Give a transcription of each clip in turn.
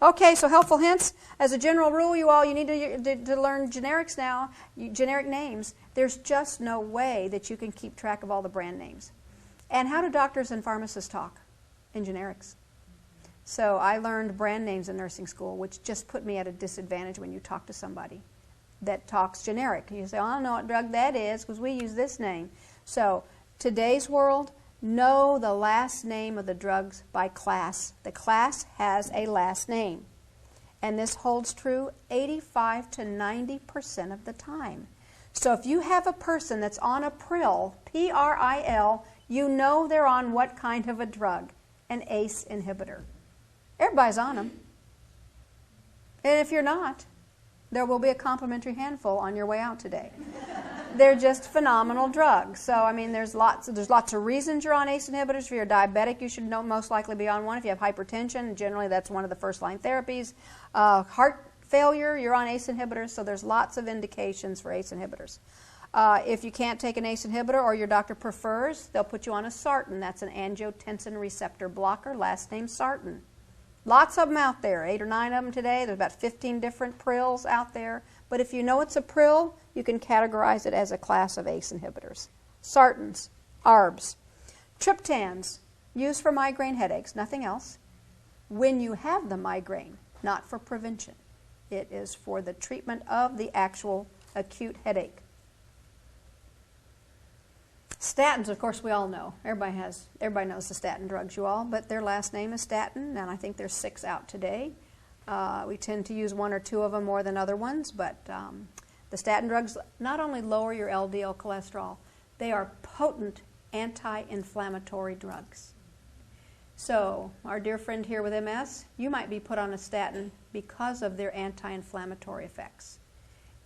Okay, so helpful hints. As a general rule, you need to learn generics now, generic names. There's just no way that you can keep track of all the brand names. And how do doctors and pharmacists talk? In generics. So I learned brand names in nursing school, which just put me at a disadvantage when you talk to somebody that talks generic. You say, oh, I don't know what drug that is because we use this name. So today's world, know the last name of the drugs by class. The class has a last name. And this holds true 85 to 90% of the time. So if you have a person that's on a PRIL, P-R-I-L, you know they're on what kind of a drug? An ACE inhibitor. Everybody's on them. And if you're not, there will be a complimentary handful on your way out today. They're just phenomenal drugs. So, I mean, there's lots of reasons you're on ACE inhibitors. If you're diabetic, you should most likely be on one. If you have hypertension, generally that's one of the first-line therapies. Heart failure, you're on ACE inhibitors. So there's lots of indications for ACE inhibitors. If you can't take an ACE inhibitor or your doctor prefers, they'll put you on a sartan. That's an angiotensin receptor blocker, last name sartan. Lots of them out there, 8 or 9 of them today. There's about 15 different PRILs out there. But if you know it's a PRIL, you can categorize it as a class of ACE inhibitors. Sartans, ARBs. Triptans, used for migraine headaches, nothing else. When you have the migraine, not for prevention. It is for the treatment of the actual acute headache. Statins, of course, we all know. Everybody knows the statin drugs, you all, but their last name is statin, and I think there's 6 out today. We tend to use 1 or 2 of them more than other ones, but the statin drugs not only lower your LDL cholesterol, they are potent anti-inflammatory drugs. So, our dear friend here with MS, you might be put on a statin because of their anti-inflammatory effects.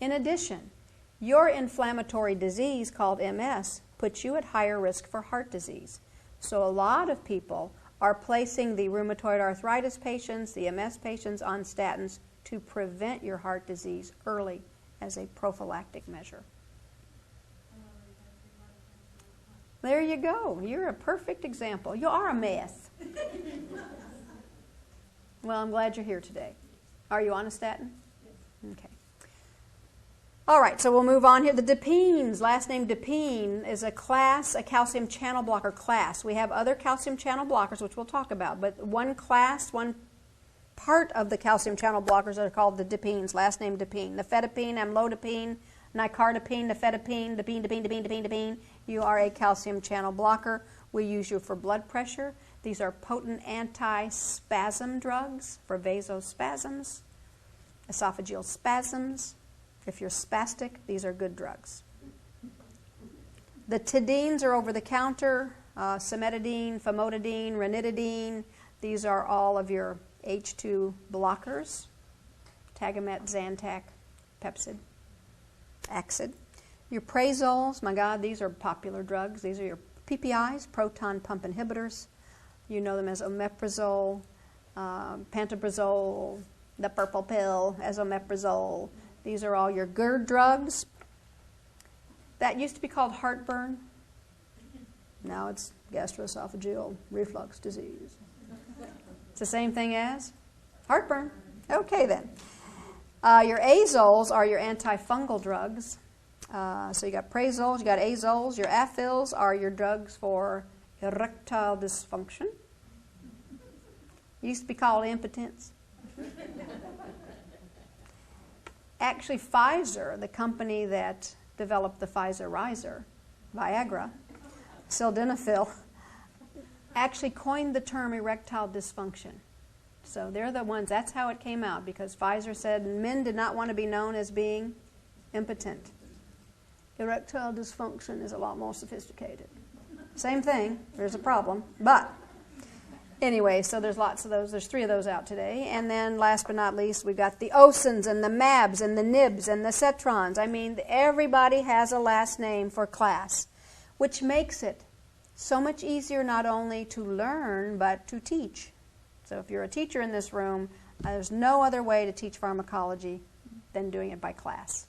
In addition, your inflammatory disease called MS puts you at higher risk for heart disease. So a lot of people are placing the rheumatoid arthritis patients, the MS patients on statins to prevent your heart disease early as a prophylactic measure. There you go. You're a perfect example. You are a mess. Well, I'm glad you're here today. Are you on a statin? Okay. All right, so we'll move on here. The dipines, last name dipine, is a class, a calcium channel blocker class. We have other calcium channel blockers, which we'll talk about, but one class, one part of the calcium channel blockers are called the dipines, last name dipine. Nifedipine, amlodipine, nicardipine, nifedipine, dipine. You are a calcium channel blocker. We use you for blood pressure. These are potent anti-spasm drugs for vasospasms, esophageal spasms. If you're spastic, these are good drugs. The tidines are over the counter, cimetidine, famotidine, ranitidine. These are all of your H2 blockers, Tagamet, Zantac, Pepcid, Axid. Your prazols, my God, these are popular drugs. These are your PPIs, proton pump inhibitors. You know them as omeprazole, pantoprazole, the purple pill, esomeprazole. These are all your GERD drugs. That used to be called heartburn. Now it's gastroesophageal reflux disease. It's the same thing as heartburn. Okay then. Your azoles are your antifungal drugs. So you got prazoles, you got azoles. Your afils are your drugs for erectile dysfunction. Used to be called impotence. Actually, Pfizer, the company that developed the Pfizer Riser, Viagra, sildenafil, actually coined the term erectile dysfunction. So they're the ones, that's how it came out, because Pfizer said men did not want to be known as being impotent. Erectile dysfunction is a lot more sophisticated. Same thing, there's a problem, but anyway, so there's lots of those. There's 3 of those out today. And then last but not least, we've got the OSINs and the MABs and the NIBs and the Cetrons. I mean, everybody has a last name for class, which makes it so much easier not only to learn, but to teach. So if you're a teacher in this room, there's no other way to teach pharmacology than doing it by class.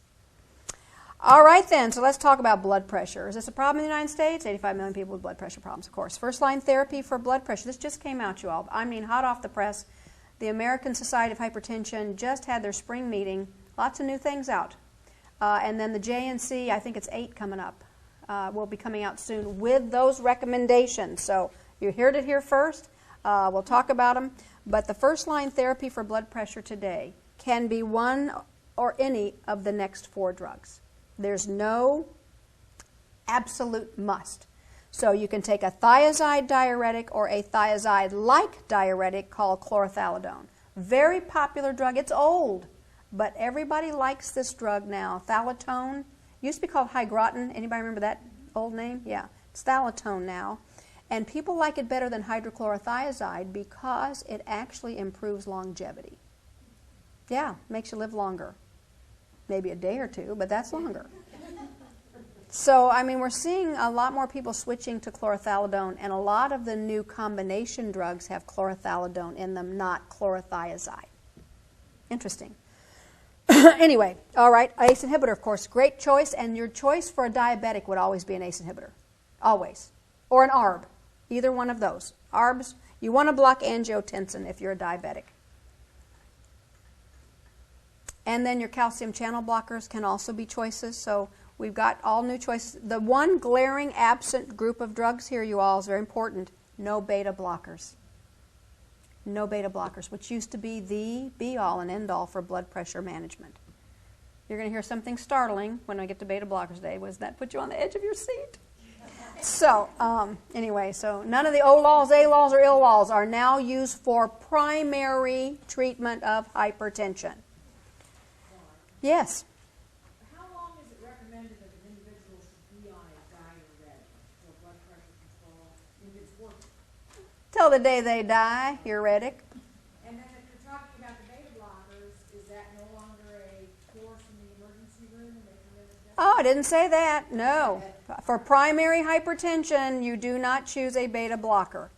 All right then, so let's talk about blood pressure. Is this a problem in the United States? 85 million people with blood pressure problems, of course. First-line therapy for blood pressure. This just came out, you all. I mean, hot off the press. The American Society of Hypertension just had their spring meeting. Lots of new things out. And then the JNC, I think it's 8 coming up, will be coming out soon with those recommendations. So you heard it here first. We'll talk about them. But the first-line therapy for blood pressure today can be one or any of the next 4 drugs. There's no absolute must. So you can take a thiazide diuretic or a thiazide-like diuretic called chlorothalidone. Very popular drug. It's old, but everybody likes this drug now. Thalatone used to be called hygrotin. Anybody remember that old name? Yeah, it's Thalatone now. And people like it better than hydrochlorothiazide because it actually improves longevity. Yeah, makes you live longer. Maybe a day or 2, but that's longer. So, I mean, we're seeing a lot more people switching to chlorothalidone, and a lot of the new combination drugs have chlorothalidone in them, not chlorothiazide. Interesting. Anyway, all right, ACE inhibitor, of course, great choice, and your choice for a diabetic would always be an ACE inhibitor, always, or an ARB, either one of those. ARBs, you want to block angiotensin if you're a diabetic. And then your calcium channel blockers can also be choices, so we've got all new choices. The one glaring absent group of drugs here, you all, is very important. No beta blockers. No beta blockers, which used to be the be-all and end-all for blood pressure management. You're going to hear something startling when I get to beta blockers today. Was that put you on the edge of your seat? So, anyway, so none of the O-lols, A-lols, or ill-lols are now used for primary treatment of hypertension. Yes? How long is it recommended that an individual should be on a diuretic for blood pressure control if it's working? Till the day they die, uretic. And then if you're talking about the beta blockers, is that no longer a course in the emergency room when they come in with death? Oh, I didn't say that. No. For primary hypertension, you do not choose a beta blocker.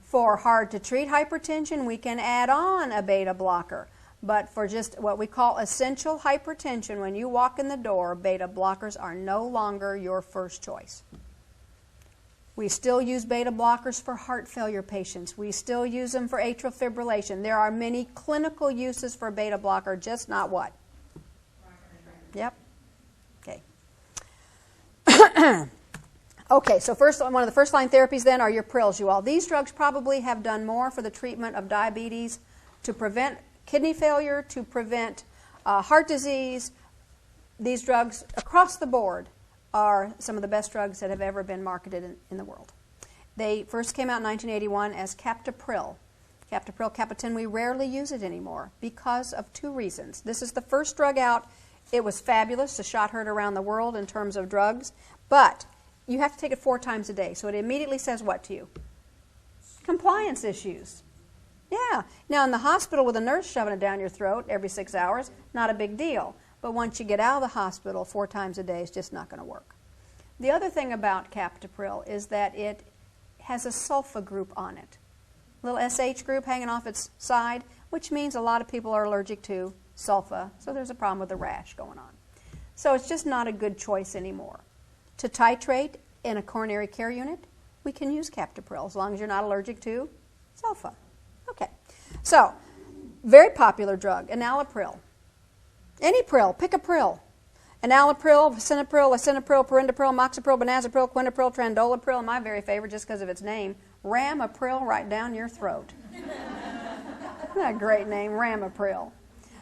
For hard-to-treat hypertension, we can add on a beta blocker. But for just what we call essential hypertension, when you walk in the door, beta blockers are no longer your first choice. We still use beta blockers for heart failure patients. We still use them for atrial fibrillation. There are many clinical uses for beta blocker, just not what? Yep. Okay. Okay, so first, one of the first-line therapies then are your prils, you all. These drugs probably have done more for the treatment of diabetes to prevent kidney failure, to prevent heart disease. These drugs across the board are some of the best drugs that have ever been marketed in the world. They first came out in 1981 as captopril. Captopril, Capitan, we rarely use it anymore because of 2 reasons. This is the first drug out. It was fabulous. The shot heard around the world in terms of drugs. But you have to take it 4 times a day. So it immediately says what to you? Compliance issues. Yeah. Now, in the hospital with a nurse shoving it down your throat every 6 hours, not a big deal. But once you get out of the hospital 4 times a day, it's just not going to work. The other thing about captopril is that it has a sulfa group on it. A little SH group hanging off its side, which means a lot of people are allergic to sulfa. So there's a problem with the rash going on. So it's just not a good choice anymore. To titrate in a coronary care unit, we can use captopril as long as you're not allergic to sulfa. Okay, so very popular drug, enalapril. Any pril, pick a pril. Enalapril, lisinopril, lisinopril, perindopril, moxapril, benazepril, quinapril, trandolepril, and my very favorite, just because of its name, ramipril, right down your throat. Isn't that a great name, ramipril?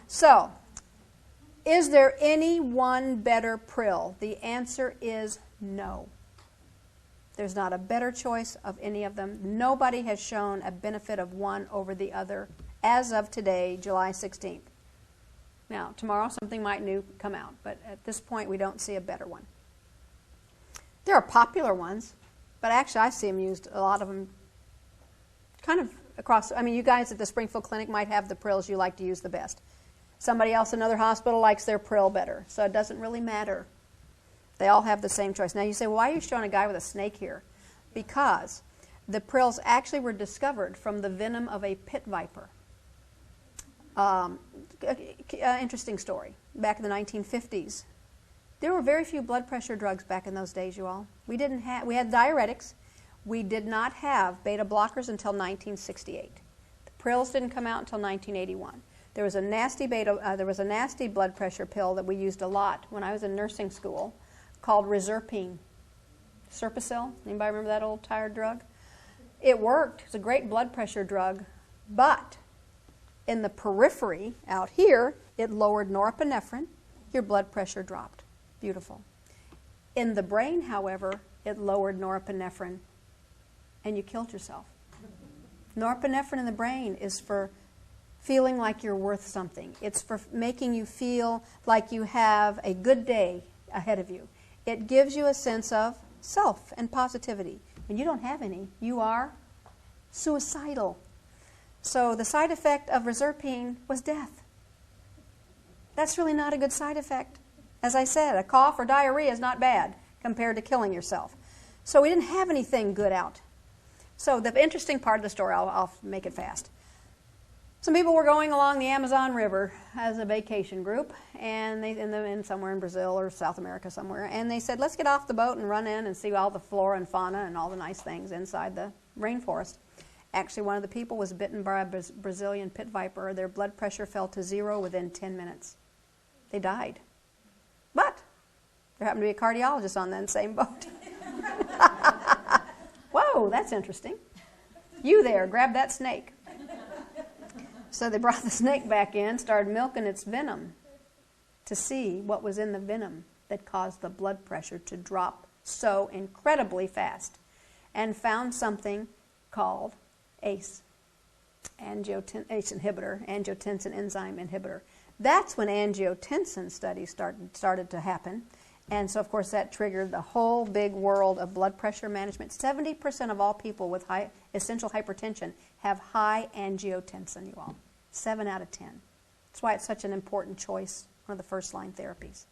So, is there any one better pril? The answer is no. There's not a better choice of any of them. Nobody has shown a benefit of one over the other as of today, July 16th. Now, tomorrow something might new come out, but at this point we don't see a better one. There are popular ones, but actually I see them used, a lot of them, kind of across. I mean, you guys at the Springfield Clinic might have the prils you like to use the best. Somebody else in another hospital likes their pril better, so it doesn't really matter. They all have the same choice. Now you say, well, why are you showing a guy with a snake here? Because the prils actually were discovered from the venom of a pit viper. Interesting story. Back in the 1950s, there were very few blood pressure drugs back in those days, you all. We had diuretics. We did not have beta blockers until 1968. The Pills didn't come out until 1981. There was a nasty blood pressure pill that we used a lot when I was in nursing school called Reserpine. Serpicil. Anybody remember that old tired drug? It worked. It's a great blood pressure drug, but in the periphery out here, it lowered norepinephrine. Your blood pressure dropped. Beautiful. In the brain, however, it lowered norepinephrine, and you killed yourself. Norepinephrine in the brain is for feeling like you're worth something. It's for making you feel like you have a good day ahead of you. It gives you a sense of self and positivity. When you don't have any, you are suicidal. So the side effect of Reserpine was death. That's really not a good side effect. As I said, a cough or diarrhea is not bad compared to killing yourself. So we didn't have anything good out. So the interesting part of the story, I'll make it fast. Some people were going along the Amazon River as a vacation group, and in somewhere in Brazil or South America somewhere, and they said, let's get off the boat and run in and see all the flora and fauna and all the nice things inside the rainforest. Actually, one of the people was bitten by a Brazilian pit viper. Their blood pressure fell to 0 within 10 minutes. They died. But there happened to be a cardiologist on that same boat. Whoa, that's interesting. You there, grab that snake. So they brought the snake back in, started milking its venom to see what was in the venom that caused the blood pressure to drop so incredibly fast, and found something called ACE, ACE inhibitor, angiotensin enzyme inhibitor. That's when angiotensin studies started to happen. And so, of course, that triggered the whole big world of blood pressure management. 70% of all people with essential hypertension have high angiotensin, you all. 7 out of 10. That's why it's such an important choice, one of the first-line therapies.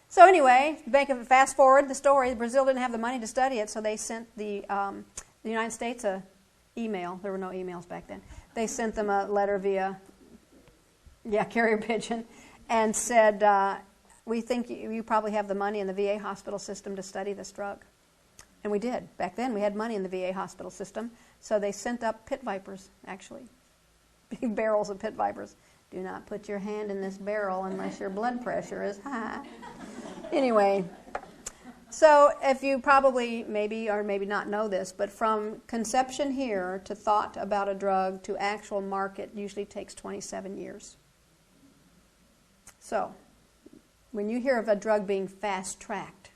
So anyway, fast forward the story. Brazil didn't have the money to study it, so they sent the United States a email. There were no emails back then. They sent them a letter via, carrier pigeon, and said, we think you probably have the money in the VA hospital system to study this drug. And we did. Back then, we had money in the VA hospital system, so they sent up pit vipers, actually. Big barrels of pit vipers. Do not put your hand in this barrel unless your blood pressure is high. Anyway, so if you probably maybe or maybe not know this, but from conception here to thought about a drug to actual market usually takes 27 years. So, when you hear of a drug being fast-tracked,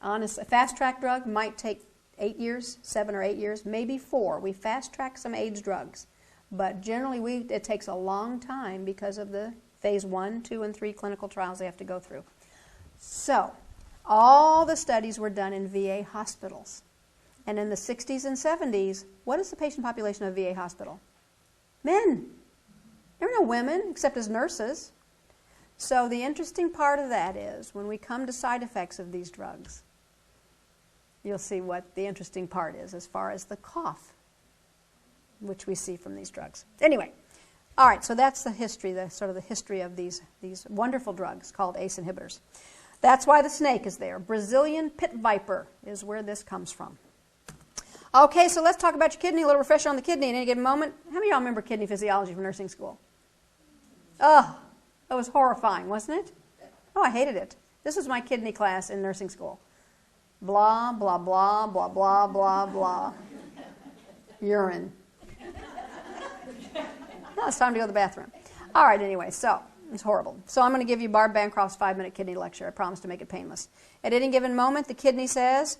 a fast-track drug might take 8 years, 7 or 8 years, maybe 4. We fast-track some AIDS drugs, but generally it takes a long time because of the phase 1, 2, and 3 clinical trials they have to go through. So, all the studies were done in VA hospitals. And in the 60s and 70s, what is the patient population of a VA hospital? Men. There were no women except as nurses. So the interesting part of that is when we come to side effects of these drugs, you'll see what the interesting part is as far as the cough, which we see from these drugs. Anyway, all right, so that's the history, the history of these wonderful drugs called ACE inhibitors. That's why the snake is there. Brazilian pit viper is where this comes from. Okay, so let's talk about your kidney, a little refresher on the kidney in any given moment. How many of y'all remember kidney physiology from nursing school? Oh, that was horrifying, wasn't it? Oh, I hated it. This was my kidney class in nursing school. Blah, blah, blah, blah, blah, blah, blah. Urine. Now it's time to go to the bathroom. All right, anyway, so it's horrible. So I'm going to give you Barb Bancroft's 5-minute kidney lecture. I promise to make it painless. At any given moment, the kidney says,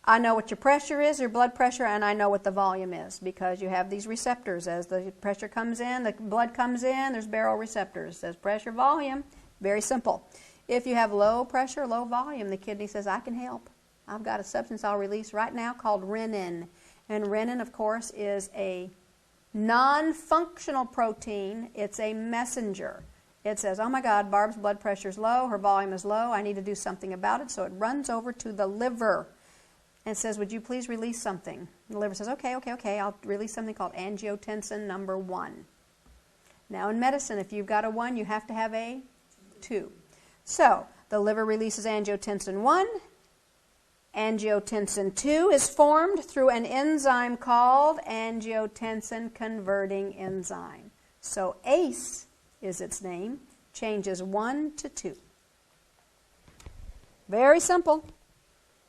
I know what your pressure is, your blood pressure, and I know what the volume is because you have these receptors. As the pressure comes in, the blood comes in, there's baroreceptors. It says pressure, volume, very simple. If you have low pressure, low volume, the kidney says, I can help. I've got a substance I'll release right now called renin. And renin, of course, is a non-functional protein. It's a messenger. It says, oh my God, Barb's blood pressure is low, her volume is low, I need to do something about it. So it runs over to the liver and says, would you please release something? And the liver says, okay, I'll release something called angiotensin number 1. Now in medicine, if you've got a 1, you have to have a 2. So the liver releases angiotensin 1, Angiotensin II is formed through an enzyme called angiotensin converting enzyme. So ACE is its name, changes 1 to 2. Very simple.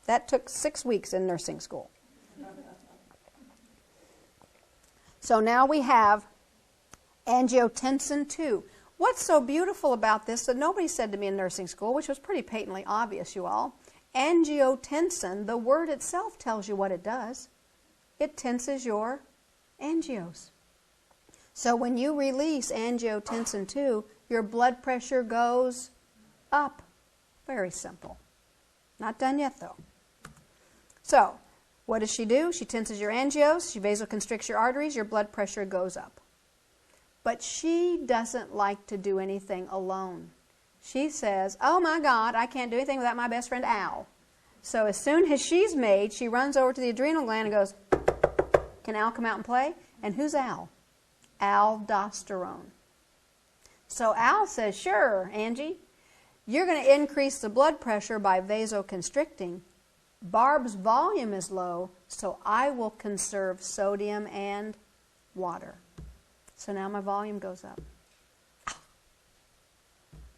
That took 6 weeks in nursing school. So now we have angiotensin II. What's so beautiful about this that nobody said to me in nursing school, which was pretty patently obvious, you all, angiotensin, the word itself tells you what it does. It tenses your angios. So when you release angiotensin II, your blood pressure goes up. Very simple. Not done yet, though. So, what does she do? She tenses your angios, she vasoconstricts your arteries, your blood pressure goes up. But she doesn't like to do anything alone. She says, oh my God, I can't do anything without my best friend Al. So as soon as she's made, she runs over to the adrenal gland and goes, can Al come out and play? And who's Al? Aldosterone. So Al says, sure, Angie, you're going to increase the blood pressure by vasoconstricting. Barb's volume is low, so I will conserve sodium and water. So now my volume goes up.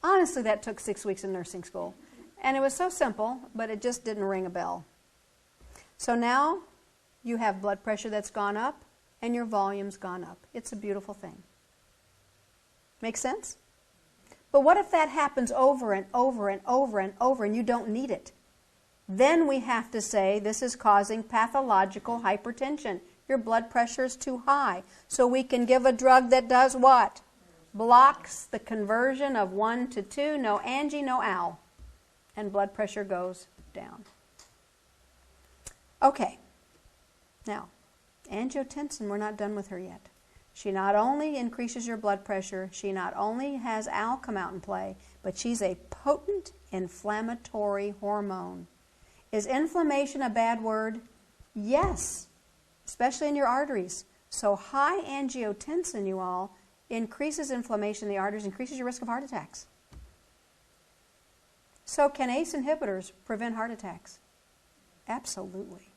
Honestly, that took 6 weeks in nursing school. And it was so simple, but it just didn't ring a bell. So now you have blood pressure that's gone up and your volume's gone up. It's a beautiful thing. Make sense? But what if that happens over and over and over and over and you don't need it? Then we have to say this is causing pathological hypertension. Your blood pressure is too high. So we can give a drug that does what? Blocks the conversion of 1 to 2. No Angie, no Al. And blood pressure goes down. Okay. Now, angiotensin, we're not done with her yet. She not only increases your blood pressure, she not only has Al come out and play, but she's a potent inflammatory hormone. Is inflammation a bad word? Yes, especially in your arteries. So high angiotensin, you all, increases inflammation in the arteries, increases your risk of heart attacks. So can ACE inhibitors prevent heart attacks? Absolutely.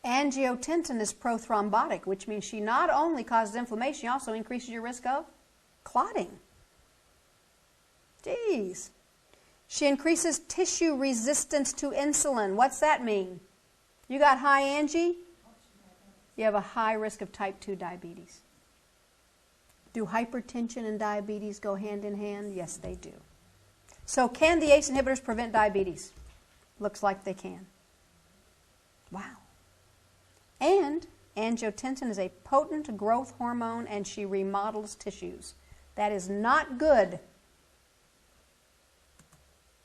Angiotensin is prothrombotic, which means she not only causes inflammation, she also increases your risk of clotting. Jeez. She increases tissue resistance to insulin. What's that mean? You got high Angie? You have a high risk of type 2 diabetes. Do hypertension and diabetes go hand in hand? Yes, they do. So can the ACE inhibitors prevent diabetes? Looks like they can. Wow. And angiotensin is a potent growth hormone and she remodels tissues. That is not good.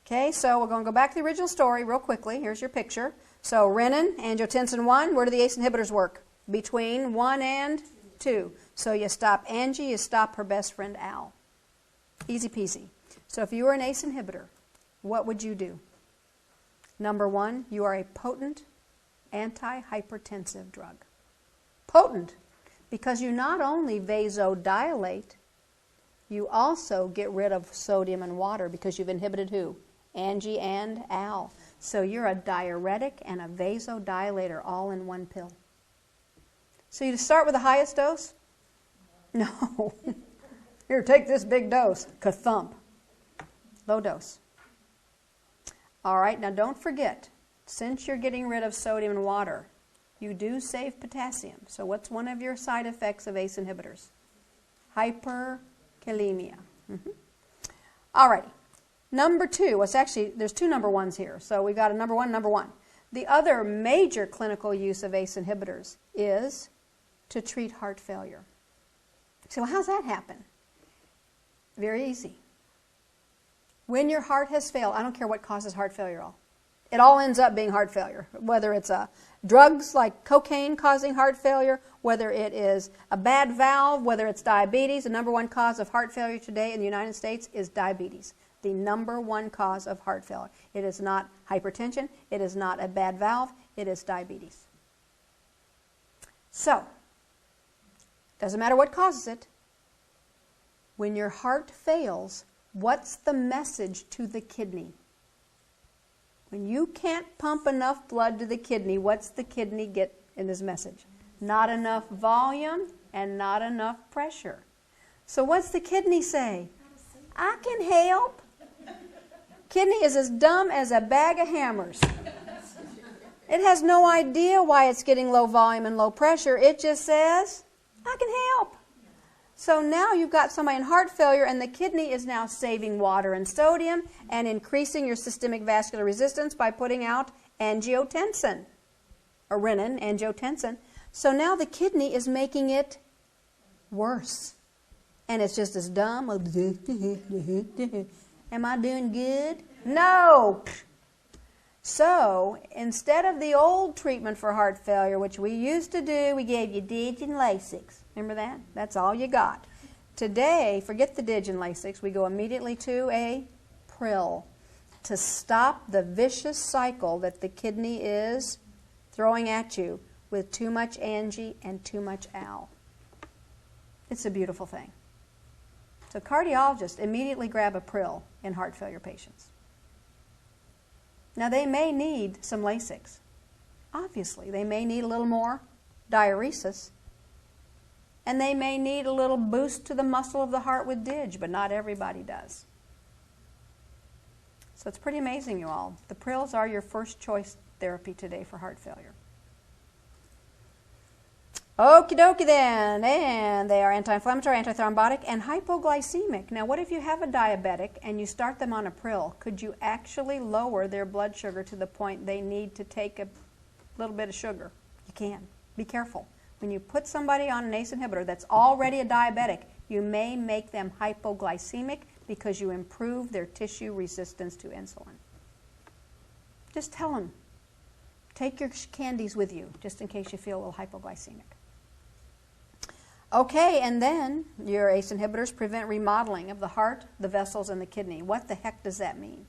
Okay, so we're going to go back to the original story real quickly. Here's your picture. So renin, angiotensin 1, where do the ACE inhibitors work? Between 1 and 2. So you stop Angie, you stop her best friend Al. Easy peasy. So if you were an ACE inhibitor, what would you do? Number 1, you are a potent antihypertensive drug. Potent, because you not only vasodilate, you also get rid of sodium and water because you've inhibited who? Angie and Al. So you're a diuretic and a vasodilator all in one pill. So you start with the highest dose? No. Here, take this big dose. Ka-thump. Low dose. All right, now don't forget, since you're getting rid of sodium and water, you do save potassium. So what's one of your side effects of ACE inhibitors? Hyperkalemia. All righty. Number 2, well, actually, there's 2 number 1s here. So we've got a number 1, number 1. The other major clinical use of ACE inhibitors is to treat heart failure. So how's that happen? Very easy. When your heart has failed, I don't care what causes heart failure all. It all ends up being heart failure, whether it's drugs like cocaine causing heart failure, whether it is a bad valve, whether it's diabetes. The number 1 cause of heart failure today in the United States is diabetes. The number 1 cause of heart failure. It is not hypertension. It is not a bad valve. It is diabetes. So, doesn't matter what causes it. When your heart fails, what's the message to the kidney? When you can't pump enough blood to the kidney, what's the kidney get in this message? Not enough volume and not enough pressure. So what's the kidney say? I can help. Kidney is as dumb as a bag of hammers. It has no idea why it's getting low volume and low pressure. It just says, I can help. So now you've got somebody in heart failure, and the kidney is now saving water and sodium and increasing your systemic vascular resistance by putting out angiotensin, or renin, angiotensin. So now the kidney is making it worse. And it's just as dumb. Am I doing good? No. So instead of the old treatment for heart failure, which we used to do, we gave you DIG and Lasix. Remember that? That's all you got. Today, forget the DIG and Lasix. We go immediately to a prill to stop the vicious cycle that the kidney is throwing at you with too much Angie and too much Al. It's a beautiful thing. So cardiologists immediately grab a prill in heart failure patients. Now they may need some Lasix. Obviously, they may need a little more diuresis. And they may need a little boost to the muscle of the heart with DIG, but not everybody does. So it's pretty amazing, you all. The prills are your first choice therapy today for heart failure. Okie dokie then. And they are anti-inflammatory, antithrombotic, and hypoglycemic. Now what if you have a diabetic and you start them on a prill? Could you actually lower their blood sugar to the point they need to take a little bit of sugar? You can. Be careful. When you put somebody on an ACE inhibitor that's already a diabetic, you may make them hypoglycemic because you improve their tissue resistance to insulin. Just tell them. Take your candies with you, just in case you feel a little hypoglycemic. Okay, and then your ACE inhibitors prevent remodeling of the heart, the vessels, and the kidney. What the heck does that mean?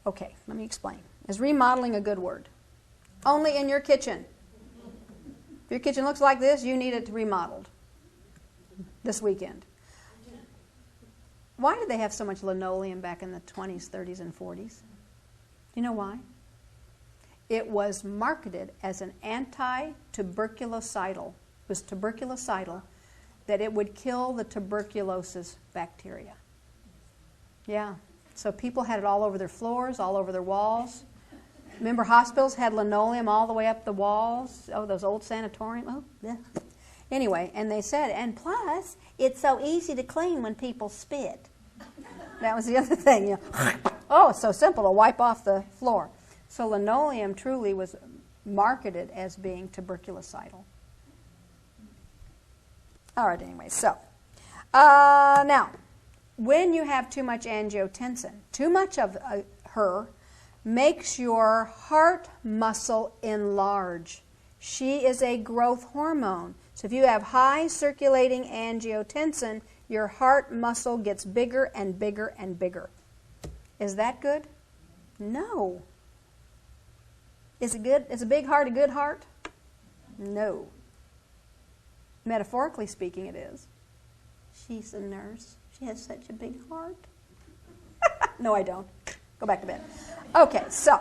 Okay, let me explain. Is remodeling a good word? Only in your kitchen. If your kitchen looks like this, you need it remodeled this weekend. Why did they have so much linoleum back in the 20s, 30s, and 40s? You know why? It was marketed as an anti-tuberculocidal. It was tuberculocidal, that it would kill the tuberculosis bacteria. Yeah, so people had it all over their floors, all over their walls. Remember, hospitals had linoleum all the way up the walls. Oh, those old sanatoriums. Oh, yeah. Anyway, and they said, and plus, it's so easy to clean when people spit. That was the other thing. You know. Oh, it's so simple to wipe off the floor. So linoleum truly was marketed as being tuberculocidal. All right, anyway, so now, when you have too much angiotensin, too much of her makes your heart muscle enlarge. She is a growth hormone. So if you have high circulating angiotensin, your heart muscle gets bigger and bigger and bigger. Is that good? No. Is it good? Is a big heart a good heart? No. Metaphorically speaking, it is. She's a nurse. She has such a big heart. No, I don't. Go back to bed. Okay, so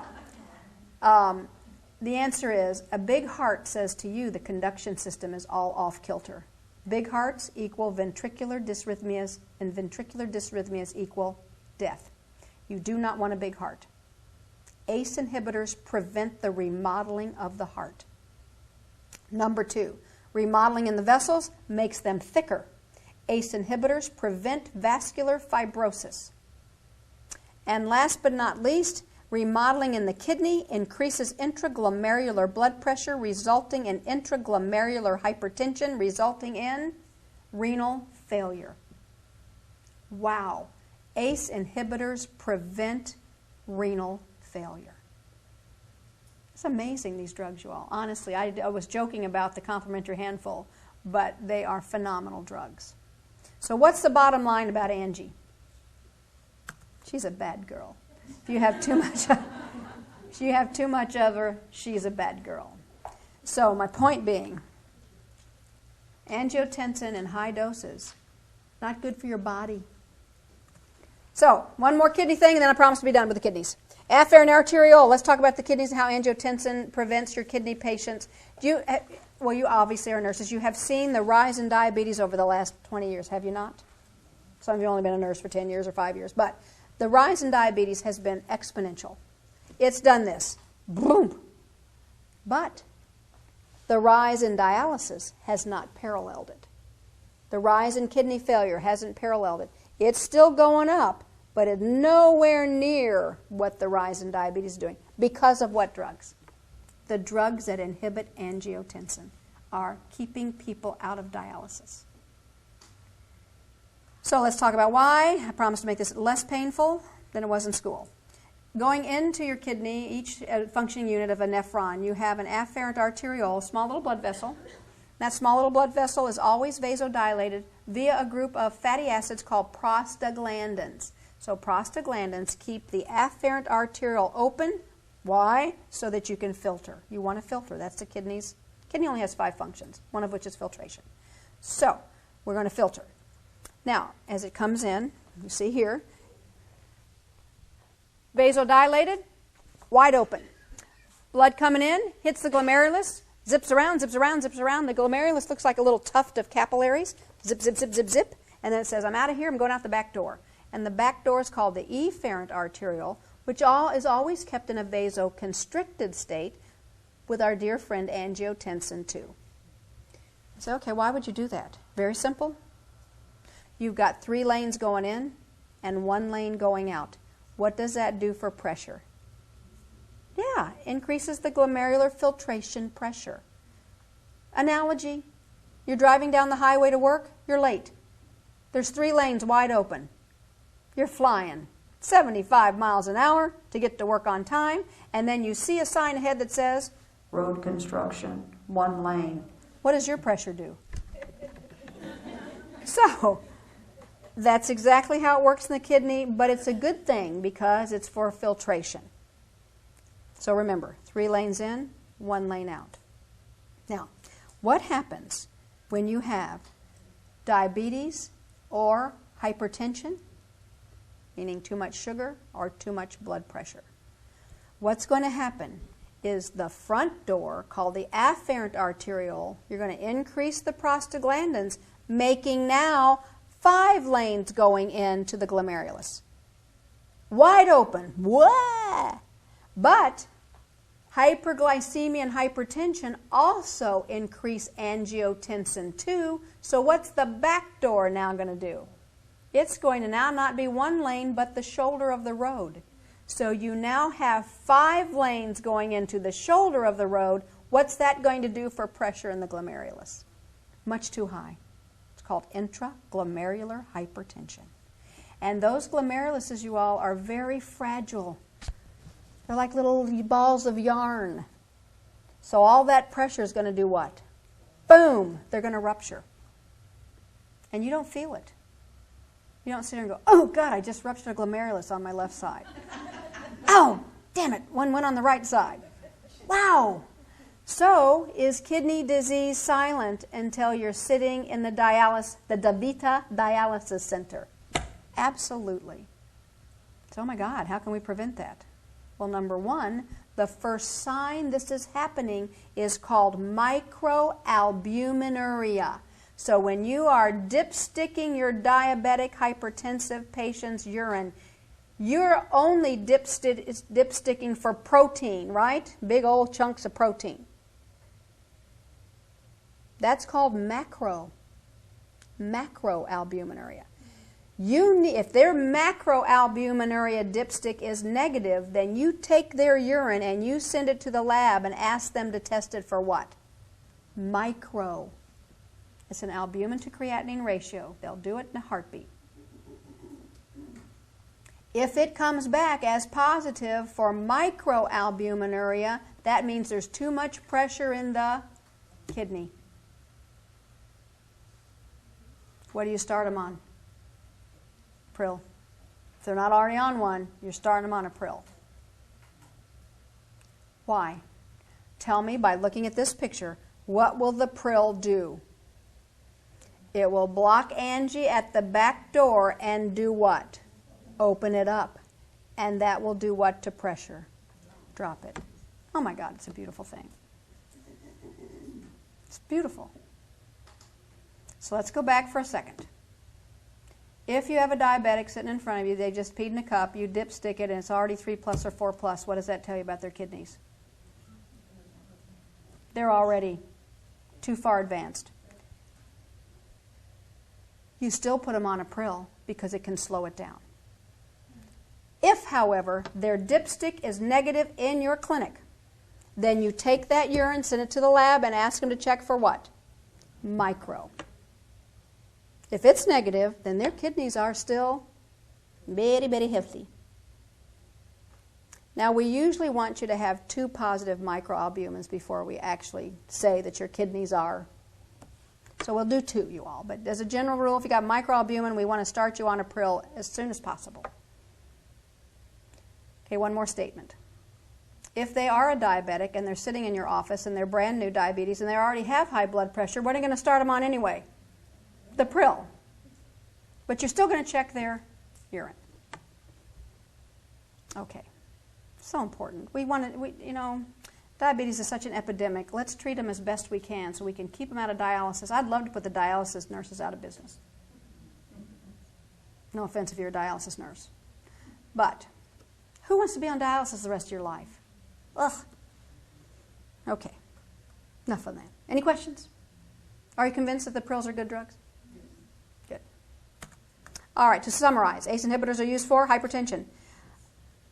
the answer is a big heart says to you the conduction system is all off kilter. Big hearts equal ventricular dysrhythmias, and ventricular dysrhythmias equal death. You do not want a big heart. ACE inhibitors prevent the remodeling of the heart. Number 2, remodeling in the vessels makes them thicker. ACE inhibitors prevent vascular fibrosis. And last but not least, remodeling in the kidney increases intraglomerular blood pressure, resulting in intraglomerular hypertension, resulting in renal failure. Wow. ACE inhibitors prevent renal failure. It's amazing, these drugs, you all. Honestly, I was joking about the complementary handful, but they are phenomenal drugs. So what's the bottom line about Angie? She's a bad girl. If you have too much of her, she's a bad girl. So my point being, angiotensin in high doses, not good for your body. So, one more kidney thing, and then I promise to be done with the kidneys. Afferent arteriole. Let's talk about the kidneys and how angiotensin prevents your kidney patients. You obviously are nurses. You have seen the rise in diabetes over the last 20 years, have you not? Some of you have only been a nurse for 10 years or 5 years. But the rise in diabetes has been exponential. It's done this. Boom. But the rise in dialysis has not paralleled it. The rise in kidney failure hasn't paralleled it. It's still going up, but it's nowhere near what the rise in diabetes is doing. Because of what drugs? The drugs that inhibit angiotensin are keeping people out of dialysis. So let's talk about why. I promise to make this less painful than it was in school. Going into your kidney, each functioning unit of a nephron, you have an afferent arteriole, small little blood vessel. That small little blood vessel is always vasodilated via a group of fatty acids called prostaglandins. So prostaglandins keep the afferent arteriole open. Why? So that you can filter. You want to filter. That's the kidneys. Kidney only has 5 functions, one of which is filtration. So we're going to filter. Now, as it comes in, you see here, vasodilated, wide open. Blood coming in, hits the glomerulus, zips around, zips around, zips around. The glomerulus looks like a little tuft of capillaries. Zip, zip, zip, zip, zip. And then it says, I'm out of here, I'm going out the back door. And the back door is called the efferent arteriole, which is always kept in a vasoconstricted state with our dear friend angiotensin II. You say, okay, why would you do that? Very simple. You've got 3 lanes going in and 1 lane going out. What does that do for pressure? Yeah, increases the glomerular filtration pressure. Analogy, you're driving down the highway to work, you're late. There's 3 lanes wide open. You're flying 75 miles an hour to get to work on time, and then you see a sign ahead that says, road construction, 1 lane. What does your pressure do? So, that's exactly how it works in the kidney, but it's a good thing because it's for filtration. So remember, 3 lanes in, 1 lane out. Now, what happens when you have diabetes or hypertension, meaning too much sugar or too much blood pressure? What's going to happen is the front door, called the afferent arteriole, you're going to increase the prostaglandins, making now 5 lanes going into the glomerulus. Wide open. Whoa! But hyperglycemia and hypertension also increase angiotensin II. So what's the back door now going to do? It's going to now not be 1 lane, but the shoulder of the road. So you now have 5 lanes going into the shoulder of the road. What's that going to do for pressure in the glomerulus? Much too high. It's called intraglomerular hypertension. And those glomeruluses, you all, are very fragile. They're like little balls of yarn. So all that pressure is going to do what? Boom! They're going to rupture. And you don't feel it. You don't sit there and go, oh, God, I just ruptured a glomerulus on my left side. Oh, damn it, 1 went on the right side. Wow! So is kidney disease silent until you're sitting in the DaVita dialysis center? Absolutely. So, oh my God, how can we prevent that? Well, number 1, the first sign this is happening is called microalbuminuria. So when you are dipsticking your diabetic hypertensive patient's urine, you're only dipsticking for protein, right? Big old chunks of protein. That's called macroalbuminuria. If their macroalbuminuria dipstick is negative, then you take their urine and you send it to the lab and ask them to test it for what? Micro. It's an albumin to creatinine ratio. They'll do it in a heartbeat. If it comes back as positive for microalbuminuria, that means there's too much pressure in the kidney. What do you start them on? Pril. If they're not already on one, you're starting them on a Pril. Why? Tell me by looking at this picture, what will the Pril do? It will block Angie at the back door and do what? Open it up. And that will do what to pressure? Drop it. Oh my God, it's a beautiful thing. It's beautiful. So let's go back for a second. If you have a diabetic sitting in front of you, they just peed in a cup, you dipstick it, and it's already 3+ or 4+, what does that tell you about their kidneys? They're already too far advanced. You still put them on a prill because it can slow it down. If, however, their dipstick is negative in your clinic, then you take that urine, send it to the lab, and ask them to check for what? Micro. If it's negative, then their kidneys are still very, very healthy. Now, we usually want you to have 2 positive microalbumins before we actually say that your kidneys are. So we'll do 2, you all. But as a general rule, if you got microalbumin, we want to start you on a prill as soon as possible. Okay, one more statement. If they are a diabetic and they're sitting in your office and they're brand new diabetes and they already have high blood pressure, what are you going to start them on anyway? The prill. But you're still going to check their urine. Okay. So important. Diabetes is such an epidemic. Let's treat them as best we can so we can keep them out of dialysis. I'd love to put the dialysis nurses out of business. No offense if you're a dialysis nurse. But who wants to be on dialysis the rest of your life? Ugh. Okay. Enough on that. Any questions? Are you convinced that the pills are good drugs? Good. All right, to summarize, ACE inhibitors are used for hypertension.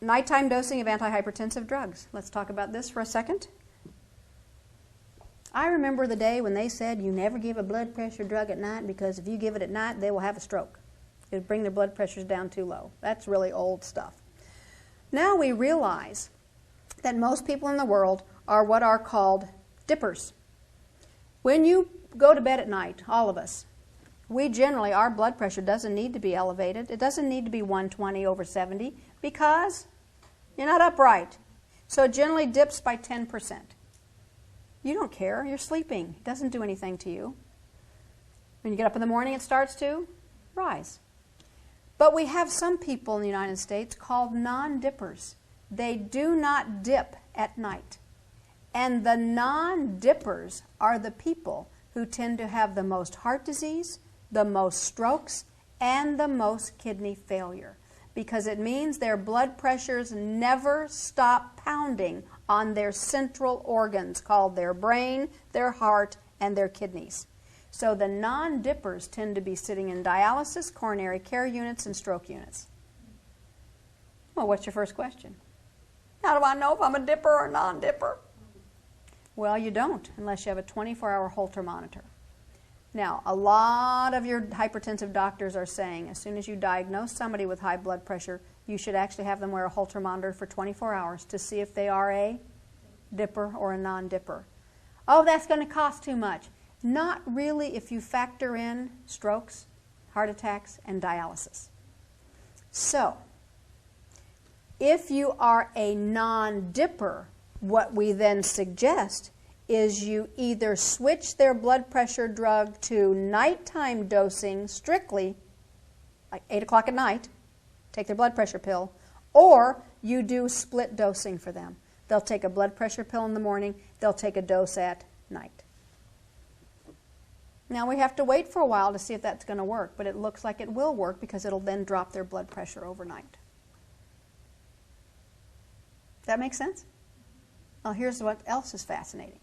Nighttime dosing of antihypertensive drugs. Let's talk about this for a second. I remember the day when they said you never give a blood pressure drug at night because if you give it at night, they will have a stroke. It will bring their blood pressures down too low. That's really old stuff. Now we realize that most people in the world are what are called dippers. When you go to bed at night, all of us, our blood pressure doesn't need to be elevated. It doesn't need to be 120/70 because you're not upright. So it generally dips by 10%. You don't care. You're sleeping. It doesn't do anything to you. When you get up in the morning, it starts to rise. But we have some people in the United States called non-dippers. They do not dip at night. And the non-dippers are the people who tend to have the most heart disease, the most strokes, and the most kidney failure. Because it means their blood pressures never stop pounding on their central organs called their brain, their heart, and their kidneys. So the non-dippers tend to be sitting in dialysis, coronary care units, and stroke units. Well, what's your first question? How do I know if I'm a dipper or a non-dipper? Well, you don't unless you have a 24-hour Holter monitor. Now, a lot of your hypertensive doctors are saying as soon as you diagnose somebody with high blood pressure, you should actually have them wear a Holter monitor for 24 hours to see if they are a dipper or a non-dipper. Oh, that's going to cost too much. Not really if you factor in strokes, heart attacks, and dialysis. So, if you are a non-dipper, what we then suggest is you either switch their blood pressure drug to nighttime dosing strictly, like 8 o'clock at night, take their blood pressure pill, or you do split dosing for them. They'll take a blood pressure pill in the morning, they'll take a dose at night. Now we have to wait for a while to see if that's going to work, but it looks like it will work because it'll then drop their blood pressure overnight. Does that make sense? Well, here's what else is fascinating.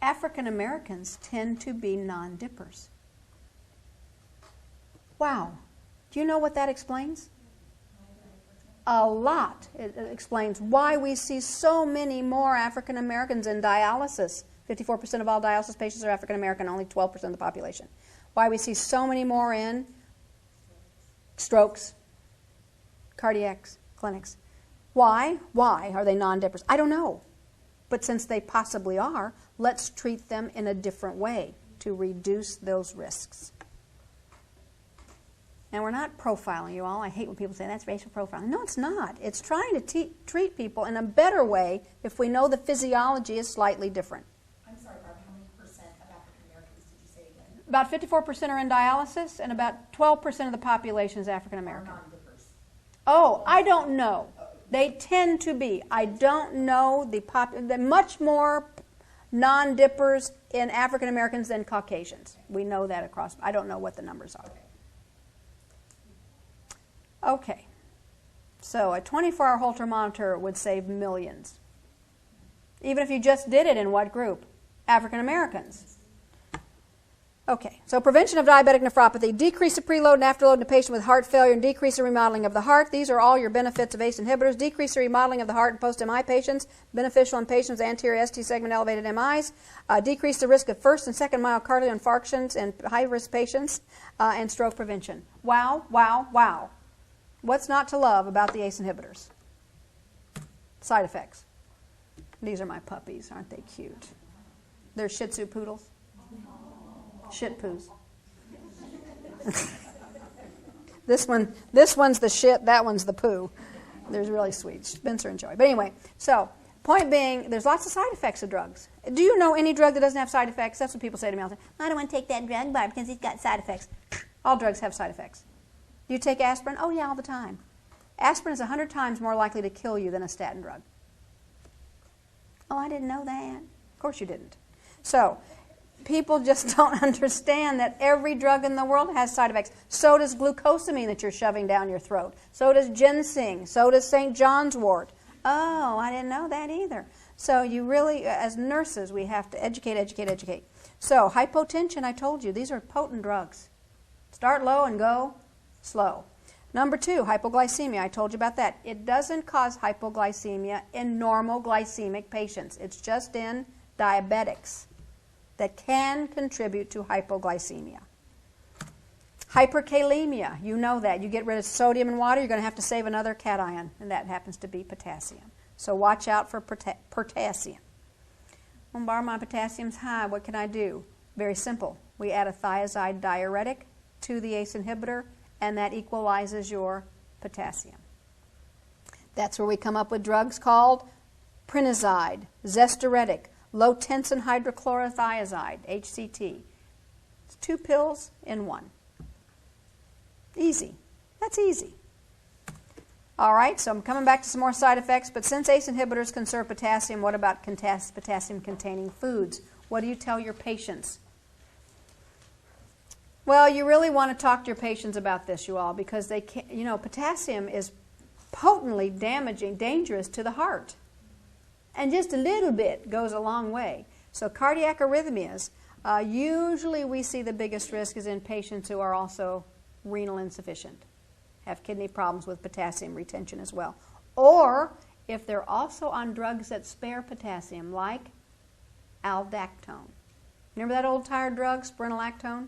African Americans tend to be non-dippers. Wow. Do you know what that explains? A lot. It explains why we see so many more African Americans in dialysis. 54% of all dialysis patients are African American, only 12% of the population. Why we see so many more in strokes, cardiac clinics. Why? Why are they non-dippers? I don't know. But since they possibly are, let's treat them in a different way to reduce those risks. Now, we're not profiling you all. I hate when people say that's racial profiling. No, it's not. It's trying to treat people in a better way if we know the physiology is slightly different. I'm sorry, Barb, how many percent of African Americans did you say again? About 54% are in dialysis, and about 12% of the population is African American. Non-dippers. Oh, I don't know. They tend to be. I don't know the much more non-dippers in African Americans than Caucasians. We know that across. I don't know what the numbers are. Okay. So a 24-hour Holter monitor would save millions. Even if you just did it in what group? African Americans. Okay, so prevention of diabetic nephropathy, decrease the preload and afterload in a patient with heart failure, and decrease the remodeling of the heart. These are all your benefits of ACE inhibitors. Decrease the remodeling of the heart in post-MI patients, beneficial in patients with anterior ST segment elevated MIs. Decrease the risk of first and second myocardial infarctions in high-risk patients, and stroke prevention. Wow, wow, wow. What's not to love about the ACE inhibitors? Side effects. These are my puppies. Aren't they cute? They're Shih Tzu poodles. Shit poos. This one's the shit, that one's the poo. They're really sweet. Spencer and Joy. But anyway, so point being, there's lots of side effects of drugs. Do you know any drug that doesn't have side effects? That's what people say to me all the time. I don't want to take that drug, Barb, because it's got side effects. All drugs have side effects. Do you take aspirin? Oh, yeah, all the time. Aspirin is 100 times more likely to kill you than a statin drug. Oh, I didn't know that. Of course you didn't. So, people just don't understand that every drug in the world has side effects. So does glucosamine that you're shoving down your throat. So does ginseng. So does St. John's wort. Oh, I didn't know that either. So you really, as nurses, we have to educate, educate, educate. So hypotension, I told you, these are potent drugs. Start low and go slow. Number 2, hypoglycemia. I told you about that. It doesn't cause hypoglycemia in normal glycemic patients. It's just in diabetics that can contribute to hypoglycemia. Hyperkalemia, you know that. You get rid of sodium in water, you're going to have to save another cation, and that happens to be potassium. So watch out for potassium. When my potassium's high, what can I do? Very simple. We add a thiazide diuretic to the ACE inhibitor, and that equalizes your potassium. That's where we come up with drugs called prinazide, zestiretic, low-tension hydrochlorothiazide, HCT. It's 2 pills in 1. Easy. That's easy. All right, so I'm coming back to some more side effects, but since ACE inhibitors conserve potassium, what about potassium-containing foods? What do you tell your patients? Well, you really want to talk to your patients about this, you all, because they can't, potassium is potently dangerous to the heart. And just a little bit goes a long way. So cardiac arrhythmias, usually we see the biggest risk is in patients who are also renal insufficient, have kidney problems with potassium retention as well. Or if they're also on drugs that spare potassium, like aldactone. Remember that old tired drug, spironolactone?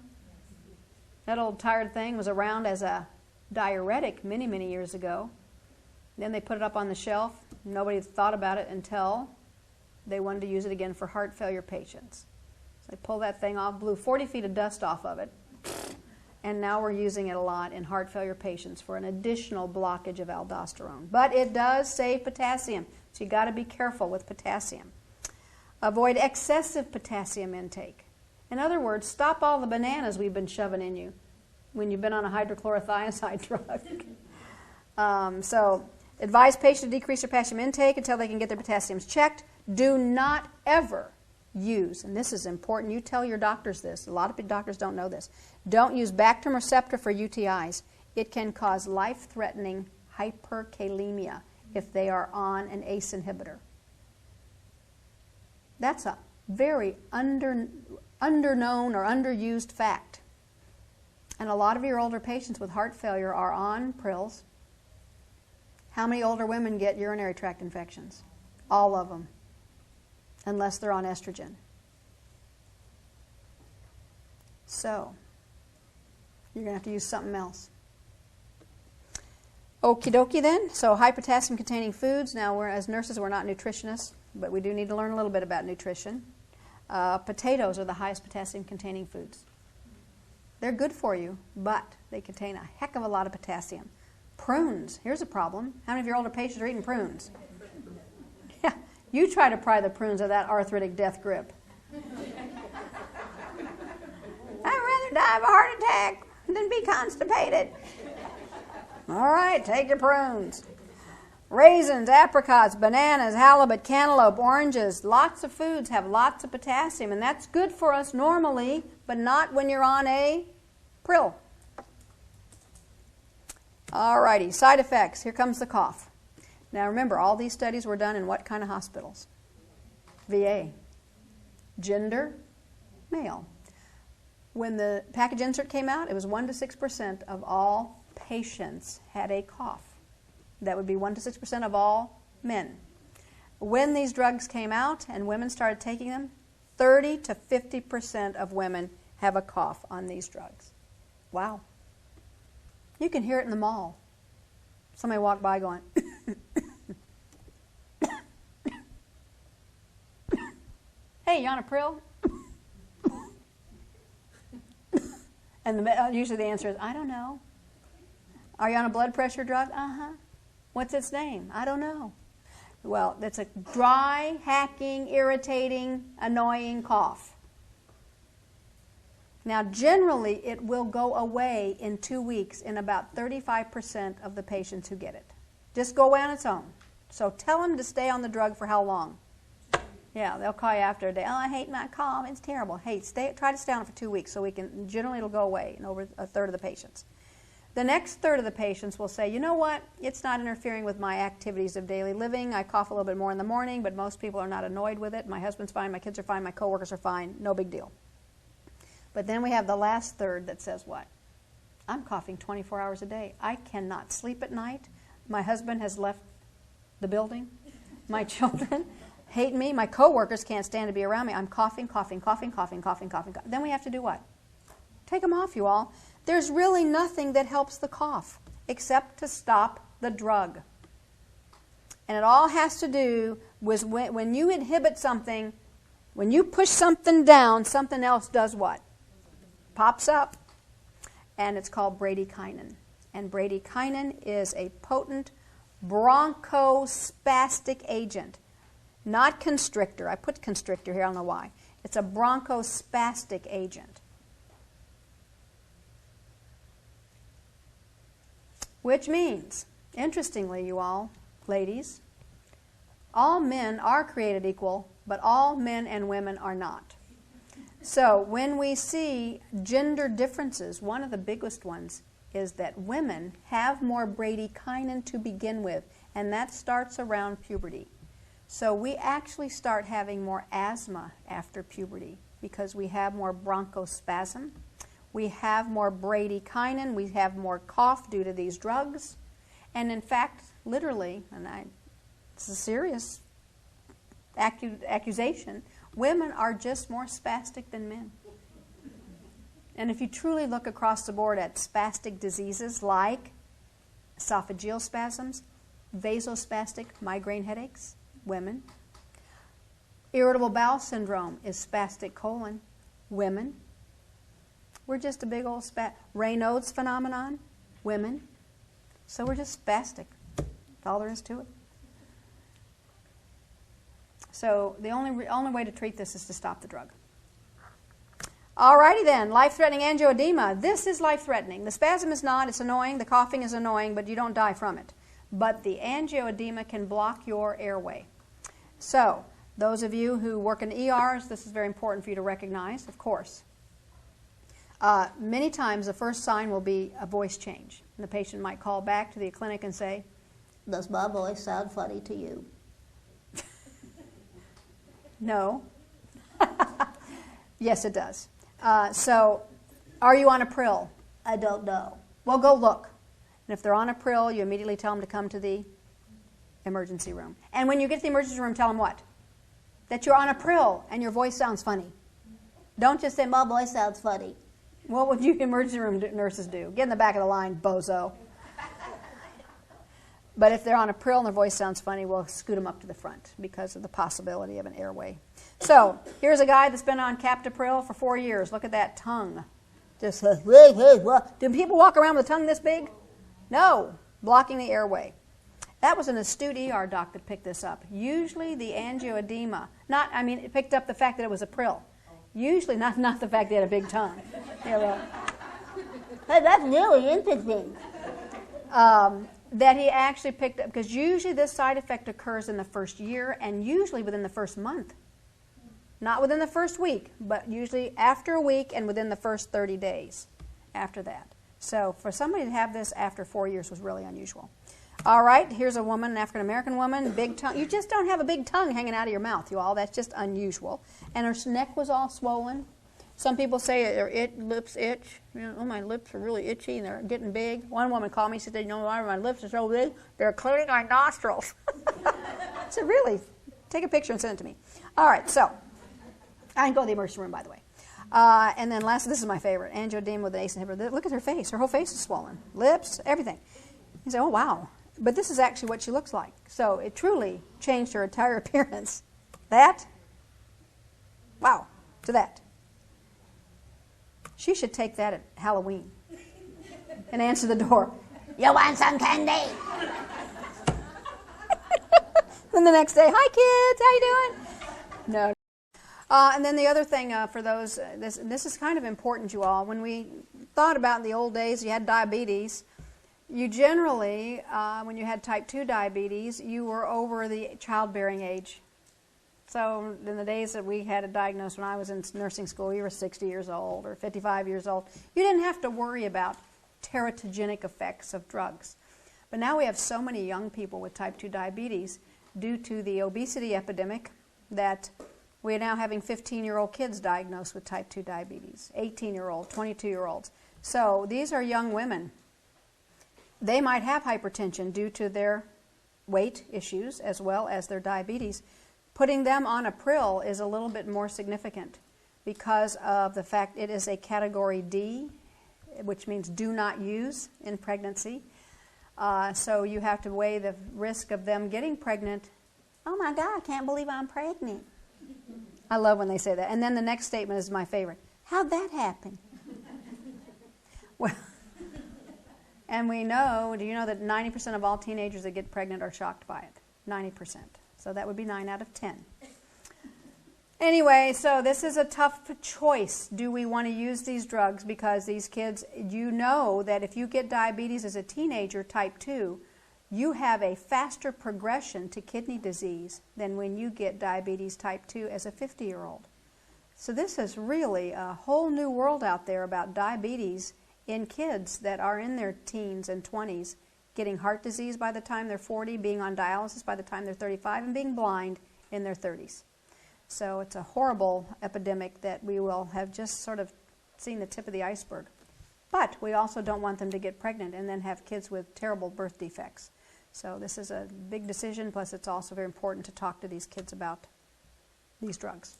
That old tired thing was around as a diuretic many, many years ago. Then they put it up on the shelf. Nobody thought about it until they wanted to use it again for heart failure patients. So they pulled that thing off, blew 40 feet of dust off of it, and now we're using it a lot in heart failure patients for an additional blockage of aldosterone. But it does save potassium, so you've got to be careful with potassium. Avoid excessive potassium intake. In other words, stop all the bananas we've been shoving in you when you've been on a hydrochlorothiazide drug. So advise patients to decrease their potassium intake until they can get their potassiums checked. Do not ever use, and this is important, you tell your doctors this, a lot of doctors don't know this, don't use Bactrim or Septra for UTIs. It can cause life-threatening hyperkalemia if they are on an ACE inhibitor. That's a very underknown or underused fact. And a lot of your older patients with heart failure are on pills. How many older women get urinary tract infections? All of them, unless they're on estrogen. So, you're going to have to use something else. Okie dokie then. So high potassium containing foods. Now, as nurses, we're not nutritionists, but we do need to learn a little bit about nutrition. Potatoes are the highest potassium containing foods. They're good for you, but they contain a heck of a lot of potassium. Prunes, here's a problem. How many of your older patients are eating prunes? Yeah, you try to pry the prunes of that arthritic death grip. I'd rather die of a heart attack than be constipated. All right, take your prunes. Raisins, apricots, bananas, halibut, cantaloupe, oranges. Lots of foods have lots of potassium, and that's good for us normally, but not when you're on a prill. All righty, side effects. Here comes the cough. Now remember, all these studies were done in what kind of hospitals? VA. Gender, male. When the package insert came out, it was 1 to 6% of all patients had a cough. That would be 1 to 6% of all men. When these drugs came out and women started taking them, 30 to 50% of women have a cough on these drugs. Wow. You can hear it in the mall. Somebody walked by going, hey, you on a prill? And usually the answer is, I don't know. Are you on a blood pressure drug? Uh-huh. What's its name? I don't know. Well, it's a dry, hacking, irritating, annoying cough. Now, generally, it will go away in 2 weeks in about 35% of the patients who get it. Just go away on its own. So tell them to stay on the drug for how long? Yeah, they'll call you after a day. Oh, I hate my cough. It's terrible. Hey, try to stay on it for 2 weeks so we can, generally it'll go away in over a third of the patients. The next third of the patients will say, you know what, it's not interfering with my activities of daily living. I cough a little bit more in the morning, but most people are not annoyed with it. My husband's fine, my kids are fine, my coworkers are fine, no big deal. But then we have the last third that says what? I'm coughing 24 hours a day. I cannot sleep at night. My husband has left the building. My children hate me. My coworkers can't stand to be around me. I'm coughing, coughing, coughing, coughing, coughing, coughing. Then we have to do what? Take them off, you all. There's really nothing that helps the cough except to stop the drug. And it all has to do with when you inhibit something, when you push something down, something else does what? Pops up. And it's called bradykinin. And bradykinin is a potent bronchospastic agent. Not constrictor. I put constrictor here, I don't know why. It's a bronchospastic agent. Which means, interestingly, you all, ladies, all men are created equal, but all men and women are not. So when we see gender differences, one of the biggest ones is that women have more bradykinin to begin with, and that starts around puberty. So we actually start having more asthma after puberty because we have more bronchospasm. We have more bradykinin. We have more cough due to these drugs. And in fact, literally, and it's a serious accusation, women are just more spastic than men. And if you truly look across the board at spastic diseases like esophageal spasms, vasospastic migraine headaches, women. Irritable bowel syndrome is spastic colon, women. We're just a big old Raynaud's phenomenon, women. So we're just spastic. That's all there is to it. So the only way to treat this is to stop the drug. Alrighty then, life-threatening angioedema. This is life-threatening. The spasm is not. It's annoying. The coughing is annoying, but you don't die from it. But the angioedema can block your airway. So those of you who work in ERs, this is very important for you to recognize, of course. Many times the first sign will be a voice change. And the patient might call back to the clinic and say, "Does my voice sound funny to you?" No. Yes, it does. So, are you on a prill? I don't know. Well, go look. And if they're on a prill, you immediately tell them to come to the emergency room. And when you get to the emergency room, tell them what? That you're on a prill and your voice sounds funny. Don't just say, "My voice sounds funny." What would you emergency room nurses do? Get in the back of the line, bozo. But if they're on a prill and their voice sounds funny, we'll scoot them up to the front because of the possibility of an airway. So here's a guy that's been on captopril for 4 years. Look at that tongue. Just do people walk around with a tongue this big? No, blocking the airway. That was an astute ER doc that picked this up. Usually the angioedema, it picked up the fact that it was a prill. Usually not the fact they had a big tongue. Yeah, well, hey, that's really interesting. that he actually picked up, because usually this side effect occurs in the first year and usually within the first month. Not within the first week, but usually after a week and within the first 30 days after that. So for somebody to have this after 4 years was really unusual. All right, here's a woman, an African-American woman, big tongue. You just don't have a big tongue hanging out of your mouth, you all. That's just unusual. And her neck was all swollen. Some people say her lips itch. You know, oh, my lips are really itchy and they're getting big. One woman called me. She said, you know why my lips are so big? They're clearing my nostrils. I said, really? Take a picture and send it to me. All right, so I can go to the emergency room, by the way. And then last, this is my favorite, angioedema with an ACE inhibitor. Look at her face. Her whole face is swollen. Lips, everything. You say, oh, wow. But this is actually what she looks like. So it truly changed her entire appearance. That, wow, to that. She should take that at Halloween and answer the door. You want some candy? And the next day, hi kids, how you doing? No. And then the other thing for those, this is kind of important, you all. When we thought about in the old days, you had diabetes. You generally, when you had type 2 diabetes, you were over the childbearing age. So in the days that we had it diagnosed when I was in nursing school, you were 60 years old or 55 years old. You didn't have to worry about teratogenic effects of drugs. But now we have so many young people with type 2 diabetes due to the obesity epidemic that we're now having 15-year-old kids diagnosed with type 2 diabetes, 18-year-old, 22-year-olds. So these are young women. They might have hypertension due to their weight issues as well as their diabetes. Putting them on a pill is a little bit more significant because of the fact it is a category D, which means do not use in pregnancy. So you have to weigh the risk of them getting pregnant. Oh my God, I can't believe I'm pregnant. I love when they say that. And then the next statement is my favorite. How'd that happen? Well, and we know, do you know that 90% of all teenagers that get pregnant are shocked by it? 90%. So that would be 9 out of 10. Anyway, so this is a tough choice. Do we want to use these drugs? Because these kids, you know that if you get diabetes as a teenager, type 2, you have a faster progression to kidney disease than when you get diabetes type 2 as a 50-year-old. So this is really a whole new world out there about diabetes in kids that are in their teens and 20s, getting heart disease by the time they're 40, being on dialysis by the time they're 35, and being blind in their 30s. So it's a horrible epidemic that we will have just sort of seen the tip of the iceberg. But we also don't want them to get pregnant and then have kids with terrible birth defects. So this is a big decision, plus it's also very important to talk to these kids about these drugs.